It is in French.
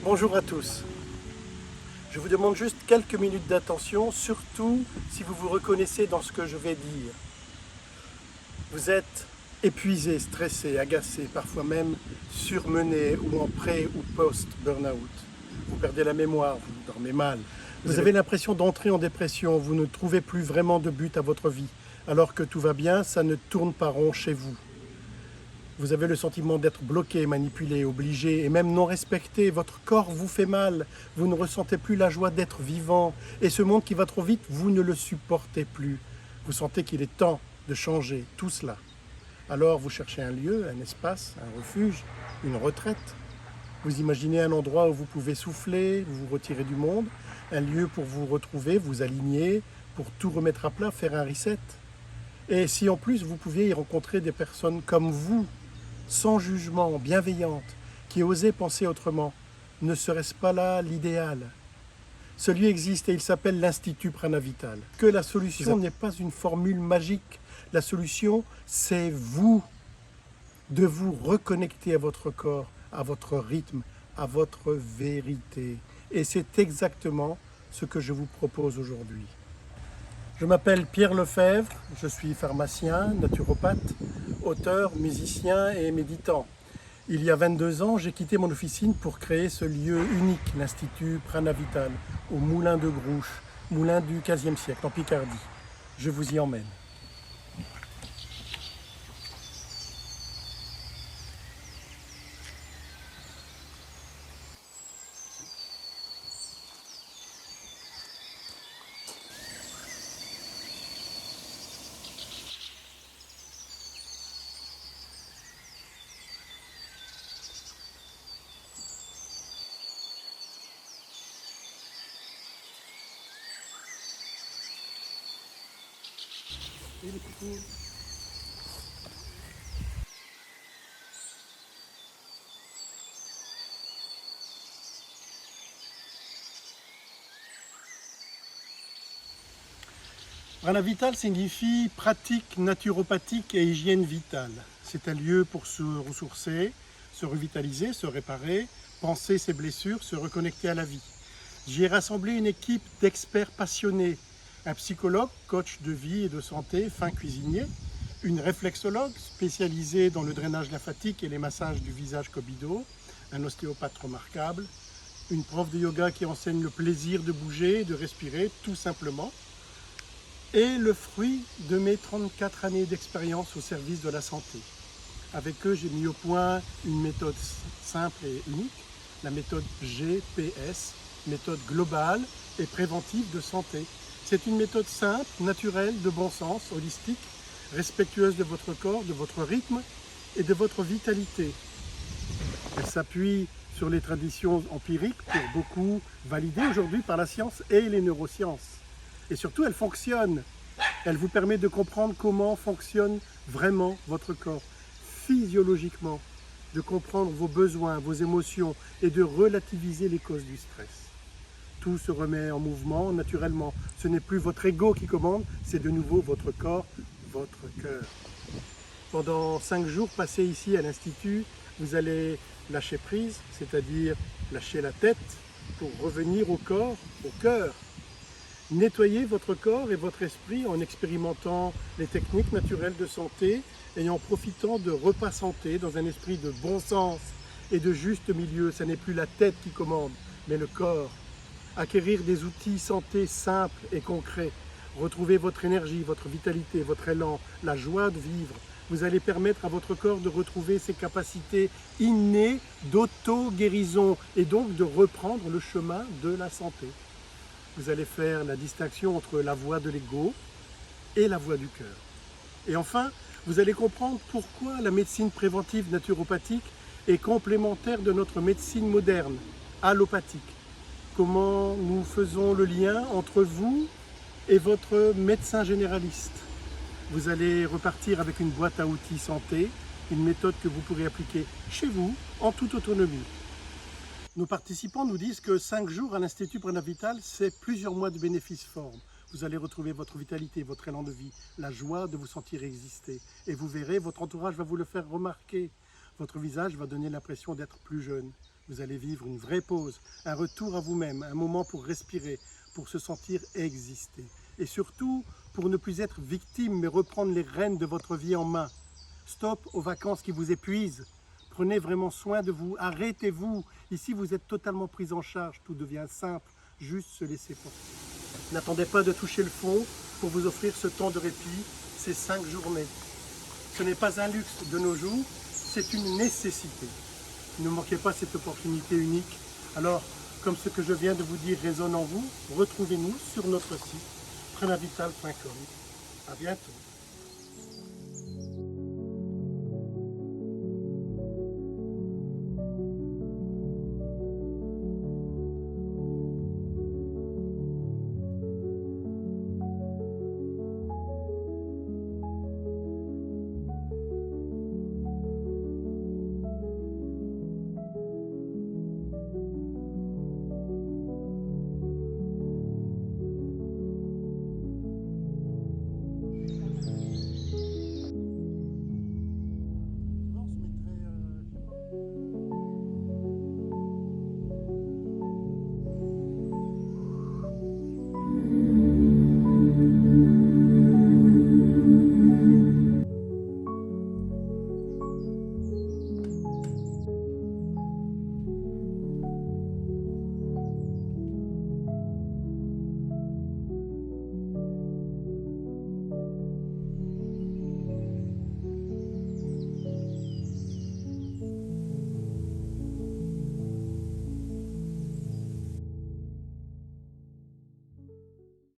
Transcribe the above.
Bonjour à tous. Je vous demande juste quelques minutes d'attention, surtout si vous vous reconnaissez dans ce que je vais dire. Vous êtes épuisé, stressé, agacé, parfois même surmené ou en pré ou post-burnout. Vous perdez la mémoire, vous dormez mal. Vous avez l'impression d'entrer en dépression, vous ne trouvez plus vraiment de but à votre vie. Alors que tout va bien, ça ne tourne pas rond chez vous. Vous avez le sentiment d'être bloqué, manipulé, obligé et même non respecté. Votre corps vous fait mal. Vous ne ressentez plus la joie d'être vivant. Et ce monde qui va trop vite, vous ne le supportez plus. Vous sentez qu'il est temps de changer tout cela. Alors vous cherchez un lieu, un espace, un refuge, une retraite. Vous imaginez un endroit où vous pouvez souffler, vous vous retirer du monde, un lieu pour vous retrouver, vous aligner, pour tout remettre à plat, faire un reset. Et si en plus vous pouviez y rencontrer des personnes comme vous, sans jugement, bienveillante, qui osait penser autrement, ne serait-ce pas là l'idéal? Ce lieu existe et il s'appelle l'Institut Prana-Vital. Que la solution n'est pas une formule magique, la solution c'est vous, de vous reconnecter à votre corps, à votre rythme, à votre vérité. Et c'est exactement ce que je vous propose aujourd'hui. Je m'appelle Pierre Lefebvre, je suis pharmacien, naturopathe, auteur, musicien et méditant. Il y a 22 ans, j'ai quitté mon officine pour créer ce lieu unique, l'Institut Prana-Vital, au Moulin de Grouche, moulin du XVe siècle, en Picardie. Je vous y emmène. Et les coucous. Prana Vital signifie pratique naturopathique et hygiène vitale. C'est un lieu pour se ressourcer, se revitaliser, se réparer, penser ses blessures, se reconnecter à la vie. J'y ai rassemblé une équipe d'experts passionnés, un psychologue, coach de vie et de santé, fin cuisinier, une réflexologue spécialisée dans le drainage lymphatique et les massages du visage Kobido, un ostéopathe remarquable, une prof de yoga qui enseigne le plaisir de bouger et de respirer tout simplement, et le fruit de mes 34 années d'expérience au service de la santé. Avec eux, j'ai mis au point une méthode simple et unique, la méthode GPS, méthode globale et préventive de santé. C'est une méthode simple, naturelle, de bon sens, holistique, respectueuse de votre corps, de votre rythme et de votre vitalité. Elle s'appuie sur les traditions empiriques, pour beaucoup validées aujourd'hui par la science et les neurosciences. Et surtout, elle fonctionne. Elle vous permet de comprendre comment fonctionne vraiment votre corps, physiologiquement, de comprendre vos besoins, vos émotions et de relativiser les causes du stress. Tout se remet en mouvement naturellement. Ce n'est plus votre ego qui commande, c'est de nouveau votre corps, votre cœur. Pendant 5 jours passés ici à l'Institut, vous allez lâcher prise, c'est-à-dire lâcher la tête pour revenir au corps, au cœur. Nettoyez votre corps et votre esprit en expérimentant les techniques naturelles de santé et en profitant de repas santé dans un esprit de bon sens et de juste milieu. Ce n'est plus la tête qui commande, mais le corps. Acquérir des outils santé simples et concrets. Retrouver votre énergie, votre vitalité, votre élan, la joie de vivre. Vous allez permettre à votre corps de retrouver ses capacités innées d'auto-guérison et donc de reprendre le chemin de la santé. Vous allez faire la distinction entre la voix de l'ego et la voix du cœur. Et enfin, vous allez comprendre pourquoi la médecine préventive naturopathique est complémentaire de notre médecine moderne, allopathique. Comment nous faisons le lien entre vous et votre médecin généraliste. Vous allez repartir avec une boîte à outils santé, une méthode que vous pourrez appliquer chez vous en toute autonomie. Nos participants nous disent que 5 jours à l'Institut Prana-Vital, c'est plusieurs mois de bénéfices forts. Vous allez retrouver votre vitalité, votre élan de vie, la joie de vous sentir exister. Et vous verrez, votre entourage va vous le faire remarquer. Votre visage va donner l'impression d'être plus jeune, Vous allez vivre une vraie pause, un retour à vous-même, un moment pour respirer, pour se sentir exister. Et surtout, pour ne plus être victime, mais reprendre les rênes de votre vie en main. Stop aux vacances qui vous épuisent. Prenez vraiment soin de vous, arrêtez-vous. Ici, vous êtes totalement pris en charge, tout devient simple, juste se laisser porter. N'attendez pas de toucher le fond pour vous offrir ce temps de répit, ces 5 journées. Ce n'est pas un luxe de nos jours, c'est une nécessité. Ne manquez pas cette opportunité unique. Alors, comme ce que je viens de vous dire résonne en vous, retrouvez-nous sur notre site prenavital.com. À bientôt.